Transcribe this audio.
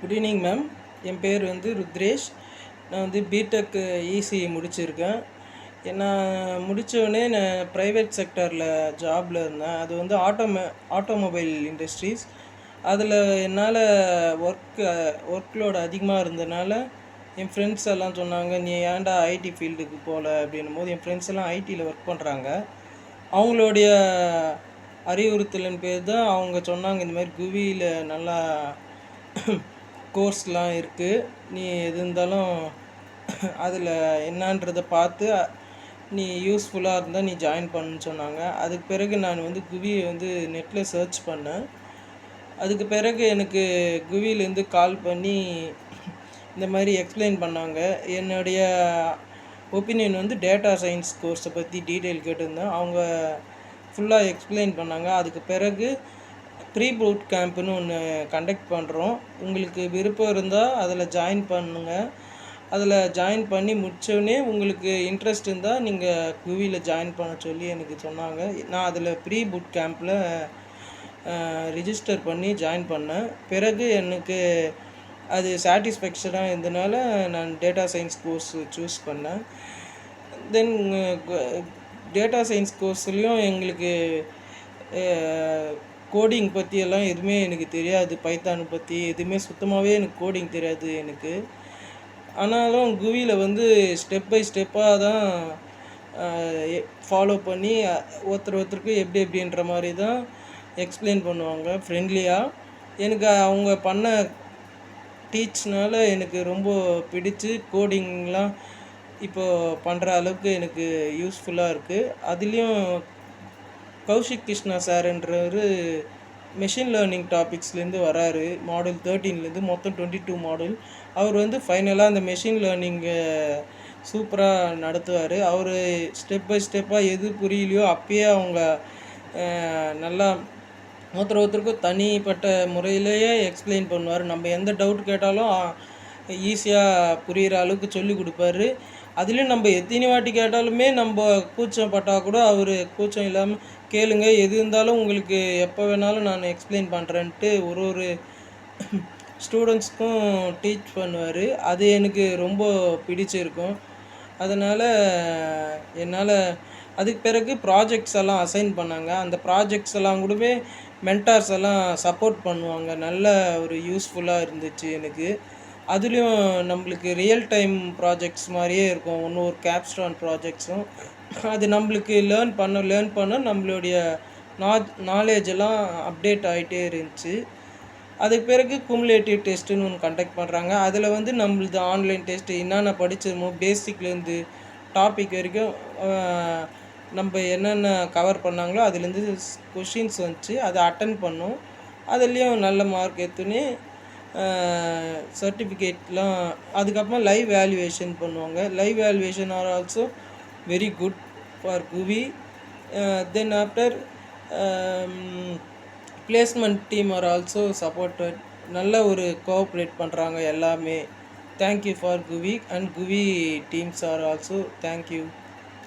Good evening ma'am. என் பேர் வந்து ருத்ரேஷ். நான் வந்து பிடெக் இசிஇ முடிச்சிருக்கேன். நான் முடித்தோடனே நான் ப்ரைவேட் செக்டரில் ஜாபில் இருந்தேன். அது வந்து ஆட்டோமொபைல் இண்டஸ்ட்ரீஸ். அதில் என்னால் ஒர்க் லோடு அதிகமாக இருந்ததுனால என் ஃப்ரெண்ட்ஸ் எல்லாம் சொன்னாங்க, நீ ஏன்டா ஐடி ஃபீல்டுக்கு போகல அப்படின்னும் போது என் ஃப்ரெண்ட்ஸ் எல்லாம் ஐடியில் ஒர்க் பண்ணுறாங்க. அவங்களுடைய அறிவுறுத்தலின் பேர் தான் அவங்க சொன்னாங்க, இந்த மாதிரி குவியில் நல்லா கோர்ஸ்லாம் இருக்குது, நீ எது இருந்தாலும் அதில் என்னன்றதை பார்த்து நீ யூஸ்ஃபுல்லாக இருந்தால் நீ ஜாயின் பண்ணுன்னு சொன்னாங்க. அதுக்கு பிறகு நான் வந்து குவியை வந்து நெட்டில் சர்ச் பண்ணேன். அதுக்கு பிறகு எனக்கு குவிலேருந்து கால் பண்ணி இந்த மாதிரி எக்ஸ்பிளைன் பண்ணாங்க. என்னுடைய ஒப்பீனியன் வந்து டேட்டா சயின்ஸ் கோர்ஸை பற்றி டீட்டெயில் கேட்டிருந்தேன். அவங்க ஃபுல்லாக எக்ஸ்பிளைன் பண்ணாங்க. அதுக்கு பிறகு ப்ரீ பூட் கேம்ப்னு ஒன்று கண்டக்ட் பண்ணுறோம், உங்களுக்கு விருப்பம் இருந்தால் அதில் ஜாயின் பண்ணுங்கள். அதில் ஜாயின் பண்ணி முடித்தோடனே உங்களுக்கு இன்ட்ரெஸ்ட் இருந்தால் நீங்கள் குவியில் ஜாயின் பண்ண சொல்லி எனக்கு சொன்னாங்க. நான் அதில் ப்ரீ பூட் கேம்பில் ரிஜிஸ்டர் பண்ணி ஜாயின் பண்ணேன். பிறகு எனக்கு அது சாட்டிஸ்ஃபேக்ஷனாக இருந்ததுனால நான் டேட்டா சயின்ஸ் கோர்ஸ் சூஸ் பண்ணேன். தென் டேட்டா சயின்ஸ் கோர்ஸ்லேயும் எங்களுக்கு கோடிங் பற்றியெல்லாம் எதுவுமே எனக்கு தெரியாது. பைத்தான் பற்றி எதுவுமே சுத்தமாகவே எனக்கு கோடிங் தெரியாது எனக்கு. ஆனாலும் குவியில் வந்து ஸ்டெப் பை ஸ்டெப்பாக தான் ஃபாலோ பண்ணி ஒருத்தருக்கு எப்படின்ற மாதிரி தான் எக்ஸ்பிளைன் பண்ணுவாங்க ஃப்ரெண்ட்லியாக. எனக்கு அவங்க பண்ண டீச்னால எனக்கு ரொம்ப பிடிச்சு கோடிங்லாம் இப்போது பண்ணுற அளவுக்கு எனக்கு யூஸ்ஃபுல்லாக இருக்குது. அதுலேயும் கௌஷிக் கிருஷ்ணா சார்ன்றவர் மெஷின் லேர்னிங் டாபிக்ஸ்லேருந்து வராரு. மாடல் 13லேருந்து மொத்தம் 22 மாடல். அவர் வந்து ஃபைனலாக அந்த மெஷின் லேர்னிங்கை சூப்பராக நடத்துவார். அவர் ஸ்டெப் பை ஸ்டெப்பாக எது புரியலையோ அப்பயே அவங்க நல்லா ஒருத்தருக்கும் தனிப்பட்ட முறையிலேயே எக்ஸ்பிளைன் பண்ணுவார். நம்ம எந்த டவுட் கேட்டாலும் ஈஸியாக புரிகிற அளவுக்கு சொல்லி கொடுப்பாரு. அதுலேயும் நம்ம எத்தனை வாட்டி கேட்டாலுமே நம்ம கூச்சம் பட்டால் கூட அவர் கூச்சம் இல்லாமல் கேளுங்க, எது இருந்தாலும் உங்களுக்கு எப்போ வேணாலும் நான் எக்ஸ்பிளைன் பண்ணுறேன்ட்டு ஒரு ஸ்டூடெண்ட்ஸ்க்கும் டீச் பண்ணுவார். அது எனக்கு ரொம்ப பிடிச்சிருக்கும். அதனால் என்னால் அதுக்கு பிறகு ப்ராஜெக்ட்ஸ் எல்லாம் அசைன் பண்ணாங்க. அந்த ப்ராஜெக்ட்ஸ் எல்லாம் கூடவே மென்டார்ஸ் எல்லாம் சப்போர்ட் பண்ணுவாங்க. நல்ல ஒரு யூஸ்ஃபுல்லாக இருந்துச்சு எனக்கு. அதுலேயும் நம்மளுக்கு ரியல் டைம் ப்ராஜெக்ட்ஸ் மாதிரியே இருக்கும். ஒரு கேப்ஸ்டான் ப்ராஜெக்ட்ஸும் அது நம்மளுக்கு லேர்ன் பண்ண நம்மளுடைய நாலேஜ் எல்லாம் அப்டேட் ஆகிட்டே இருந்துச்சு. அதுக்கு பிறகு குமுலேட்டிவ் டெஸ்ட்டுன்னு ஒன்று கண்டக்ட் பண்ணுறாங்க. அதில் வந்து நம்மளது ஆன்லைன் டெஸ்ட்டு என்னென்ன படிச்சிருமோ பேசிக்லேருந்து டாபிக் வரைக்கும் நம்ம என்னென்ன கவர் பண்ணாங்களோ அதுலேருந்து கொஷின்ஸ் வந்துச்சு. அதை அட்டன் பண்ணோம். அதுலேயும் நல்ல மார்க் எடுத்துன்னு சர்டிஃபிகேட்லாம். அதுக்கப்புறமா லைவ் வேல்யூவேஷன் பண்ணுவாங்க. Live valuation are also very good for குவி. Then after placement team are also supported. நல்ல ஒரு கோஆப்ரேட் பண்ணுறாங்க எல்லாமே. தேங்க்யூ ஃபார் குவி அண்ட் குவி டீம்ஸ் ஆர் ஆல்சோ தேங்க்யூ.